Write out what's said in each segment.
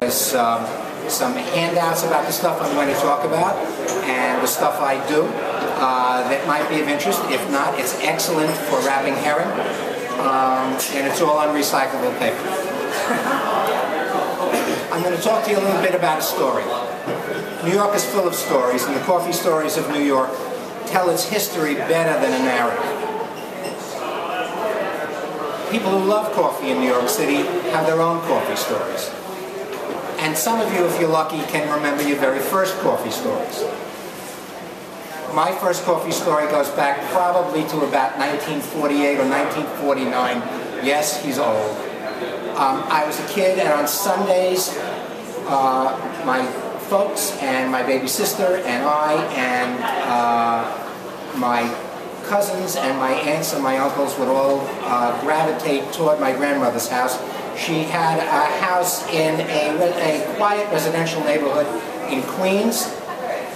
There's some handouts about the stuff I'm going to talk about and the stuff I do that might be of interest. If not, it's excellent for wrapping herring, and it's all on recyclable paper. I'm going to talk to you a little bit about a story. New York is full of stories, and the coffee stories of New York tell its history better than a narrative. People who love coffee in New York City have their own coffee stories. And some of you, if you're lucky, can remember your very first coffee stories. My first coffee story goes back probably to about 1948 or 1949. Yes, he's old. I was a kid, and on Sundays, my folks and my baby sister and I and my cousins and my aunts and my uncles would all gravitate toward my grandmother's house. She had a house in a quiet residential neighborhood in Queens,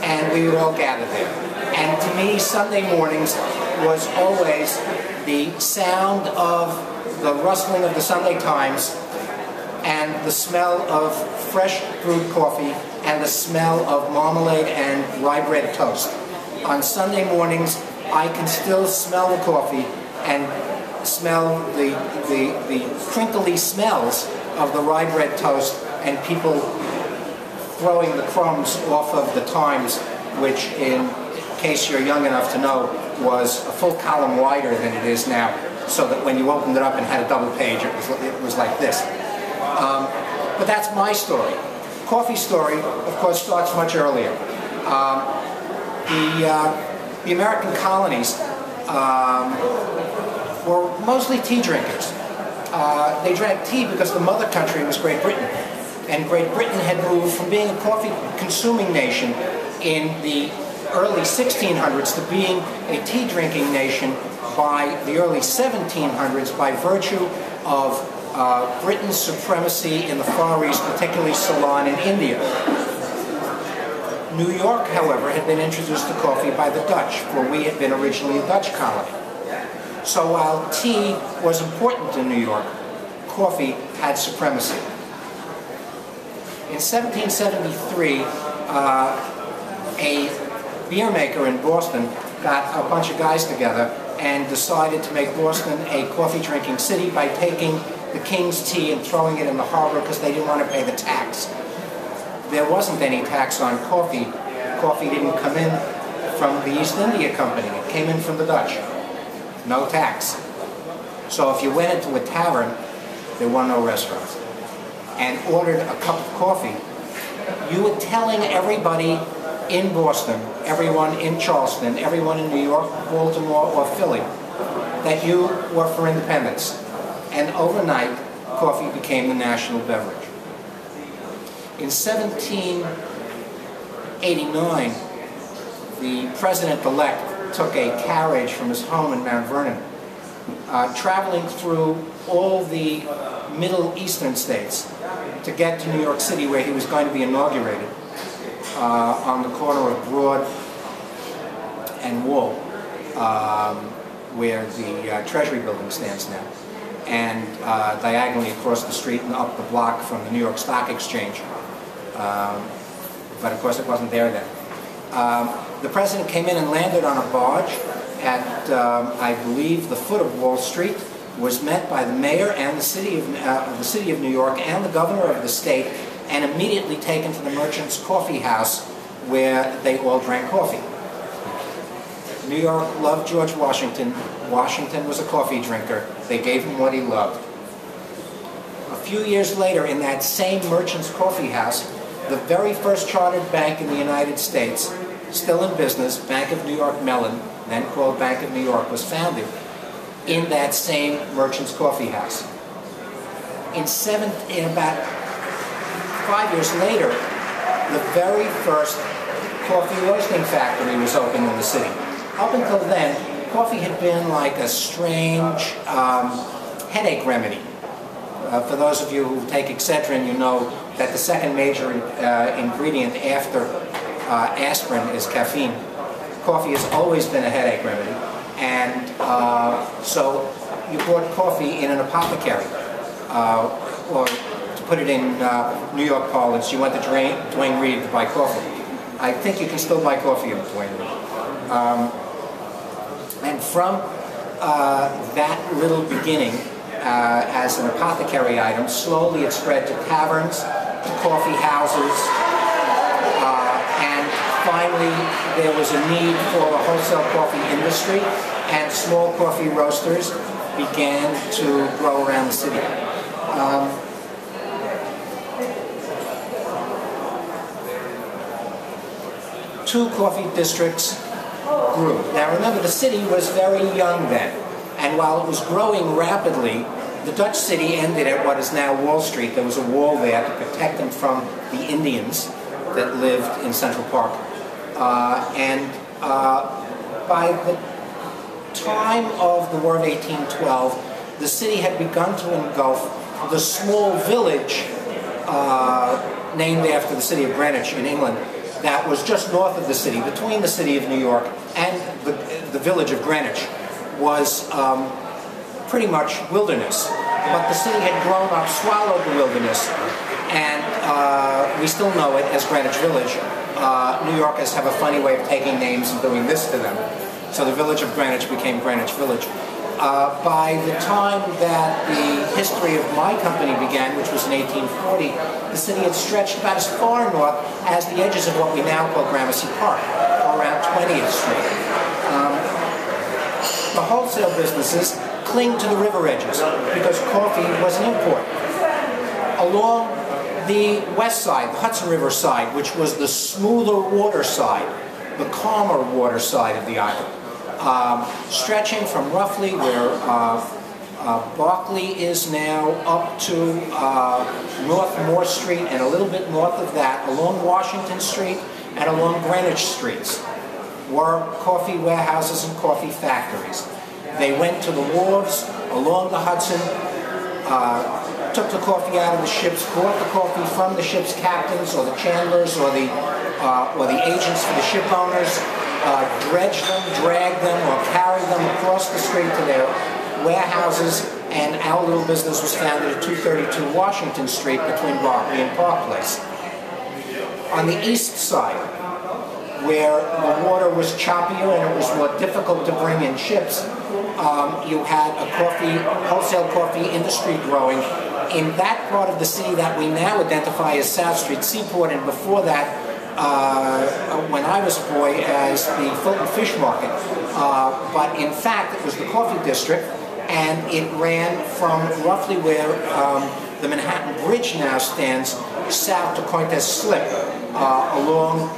and we would all gather there. And to me, Sunday mornings was always the sound of the rustling of the Sunday Times and the smell of fresh brewed coffee and the smell of marmalade and rye bread toast. On Sunday mornings, I can still smell the coffee and smell the crinkly smells of the rye bread toast and people throwing the crumbs off of the Times, which, in case you're young enough to know, was a full column wider than it is now, so that when you opened it up and had a double page, it was like this. But that's my story. Coffee story, of course, starts much earlier. The American colonies were mostly tea drinkers. They drank tea because the mother country was Great Britain. And Great Britain had moved from being a coffee-consuming nation in the early 1600s to being a tea-drinking nation by the early 1700s by virtue of Britain's supremacy in the Far East, particularly Ceylon and India. New York, however, had been introduced to coffee by the Dutch, for we had been originally a Dutch colony. So while tea was important in New York, coffee had supremacy. In 1773, a beer maker in Boston got a bunch of guys together and decided to make Boston a coffee-drinking city by taking the king's tea and throwing it in the harbor because they didn't want to pay the tax. There wasn't any tax on coffee. Coffee didn't come in from the East India Company. It came in from the Dutch. No tax. So if you went into a tavern, there were no restaurants, and ordered a cup of coffee, you were telling everybody in Boston, everyone in Charleston, everyone in New York, Baltimore, or Philly, that you were for independence. And overnight, coffee became the national beverage. In 1789, the president-elect took a carriage from his home in Mount Vernon, traveling through all the Middle Eastern states to get to New York City, where he was going to be inaugurated, on the corner of Broad and Wall, where the Treasury building stands now, and diagonally across the street and up the block from the New York Stock Exchange. But of course it wasn't there then. The president came in and landed on a barge at, I believe, the foot of Wall Street, was met by the mayor and the city of New York and the governor of the state, and immediately taken to the Merchant's Coffee House, where they all drank coffee. New York loved George Washington. Washington was a coffee drinker. They gave him what he loved. A few years later, in that same Merchant's Coffee House, the very first chartered bank in the United States, still in business, Bank of New York Mellon, then called Bank of New York, was founded in that same Merchant's Coffee House. In about 5 years later, the very first coffee roasting factory was opened in the city. Up until then, coffee had been like a strange headache remedy. For those of you who take Excedrin, you know that the second major ingredient after aspirin is caffeine. Coffee has always been a headache remedy, and so you bought coffee in an apothecary, or to put it in New York parlance, you went to Duane Reade to buy coffee. I think you can still buy coffee at Duane Reade. And from that little beginning as an apothecary item, slowly it spread to taverns, to coffee houses, and finally there was a need for a wholesale coffee industry, and small coffee roasters began to grow around the city. Two coffee districts grew. Now remember, the city was very young then, and while it was growing rapidly, the Dutch city ended at what is now Wall Street. There was a wall there to protect them from the Indians that lived in Central Park. By the time of the War of 1812, the city had begun to engulf the small village named after the city of Greenwich in England that was just north of the city, between the city of New York and the village of Greenwich, was pretty much wilderness. But the city had grown up, swallowed the wilderness, and we still know it as Greenwich Village. New Yorkers have a funny way of taking names and doing this to them. So the village of Greenwich became Greenwich Village. By the time that the history of my company began, which was in 1840, the city had stretched about as far north as the edges of what we now call Gramercy Park, around 20th Street. The wholesale businesses cling to the river edges because coffee was an import. Along the west side, the Hudson River side, which was the smoother water side, the calmer water side of the island, stretching from roughly where Berkeley is now up to North Moore Street and a little bit north of that, along Washington Street and along Greenwich Streets, were coffee warehouses and coffee factories. They went to the wharves along the Hudson, took the coffee out of the ships, bought the coffee from the ship's captains or the chandlers or the agents for the ship owners, dredged them, dragged them, or carried them across the street to their warehouses, and our little business was founded at 232 Washington Street between Berkeley and Park Place. On the east side, where the water was choppier and it was more difficult to bring in ships, you had a wholesale coffee industry growing in that part of the city that we now identify as South Street Seaport, and before that, when I was a boy, as the Fulton Fish Market. But in fact, it was the coffee district, and it ran from roughly where the Manhattan Bridge now stands, south to Cointes Slip, along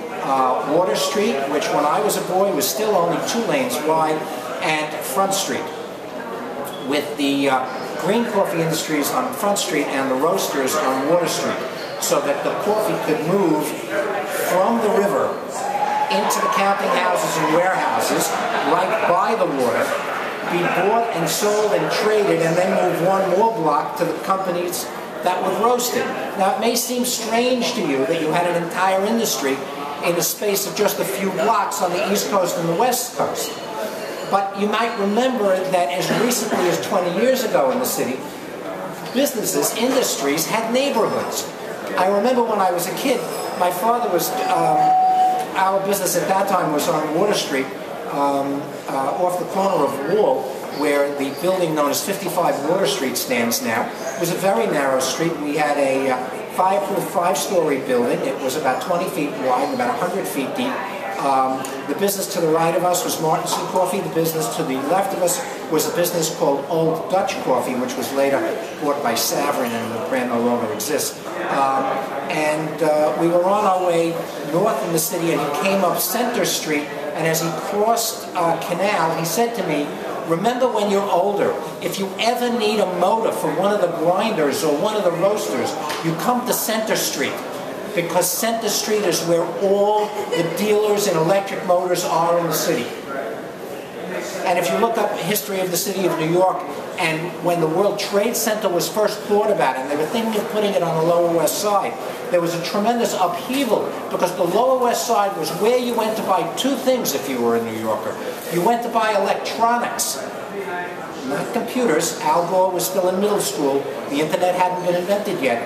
Water Street, which when I was a boy was still only 2 lanes wide, and Front Street, with the green coffee industries on Front Street and the roasters on Water Street, so that the coffee could move from the river into the counting houses and warehouses, right by the water, be bought and sold and traded, and then move one more block to the companies that would roast it. Now, it may seem strange to you that you had an entire industry in the space of just a few blocks on the East Coast and the West Coast. But you might remember that as recently as 20 years ago in the city, businesses, industries had neighborhoods. I remember when I was a kid, my father was, our business at that time was on Water Street, off the corner of Wall, where the building known as 55 Water Street stands now. It was a very narrow street. We had a fireproof 5-story building. It was about 20 feet wide and about 100 feet deep. The business to the right of us was Martinson Coffee. The business to the left of us was a business called Old Dutch Coffee, which was later bought by Savarin, and the brand no longer exists. We were on our way north in the city, and he came up Center Street, and as he crossed Canal, he said to me, "Remember when you're older, if you ever need a motor for one of the grinders or one of the roasters, you come to Center Street, because Center Street is where all the dealers in electric motors are in the city." And if you look up the history of the city of New York, and when the World Trade Center was first thought about, and they were thinking of putting it on the Lower West Side, there was a tremendous upheaval, because the Lower West Side was where you went to buy 2 things if you were a New Yorker. You went to buy electronics, not computers. Al Gore was still in middle school. The internet hadn't been invented yet.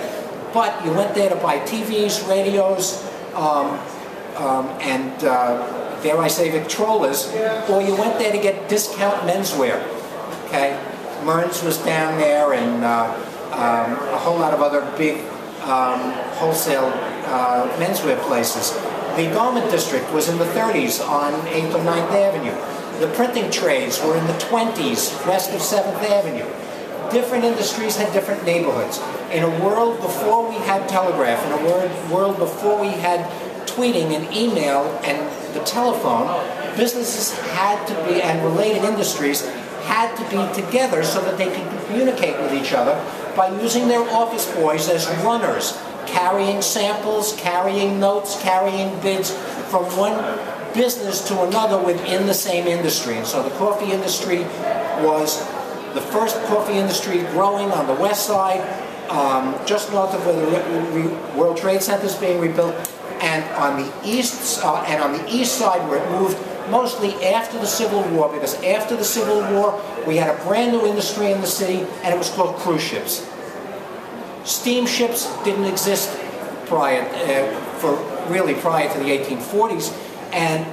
But you went there to buy TVs, radios, and dare I say Victrolas, or you went there to get discount menswear. Okay, Mearns was down there, and a whole lot of other big wholesale menswear places. The garment district was in the 30s on 8th or 9th Avenue. The printing trades were in the 20s west of 7th Avenue. Different industries had different neighborhoods. In a world before we had telegraph, in a world before we had tweeting and email and the telephone, businesses had to be, and related industries had to be together so that they could communicate with each other by using their office boys as runners, carrying samples, carrying notes, carrying bids from one business to another within the same industry. And so the coffee industry was the first coffee industry growing on the west side, just north of where the World Trade Center is being rebuilt, and on the east side where it moved mostly after the Civil War, because after the Civil War we had a brand new industry in the city, and it was called cruise ships. Steamships didn't exist prior to the 1840s,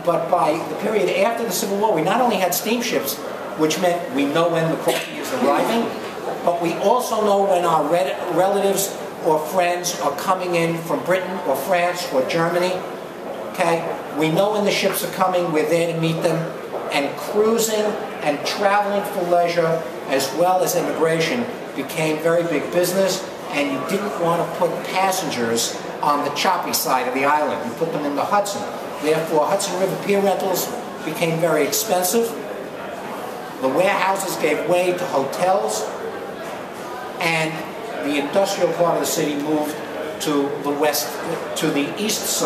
but by the period after the Civil War, we not only had steamships, which meant we know when the coffee is arriving, but we also know when our relatives or friends are coming in from Britain or France or Germany. Okay, we know when the ships are coming, we're there to meet them, and cruising and traveling for leisure as well as immigration became very big business, and you didn't want to put passengers on the choppy side of the island. You put them in the Hudson. Therefore, Hudson River pier rentals became very expensive. The warehouses gave way to hotels, and the industrial part of the city moved to the west, to the east side.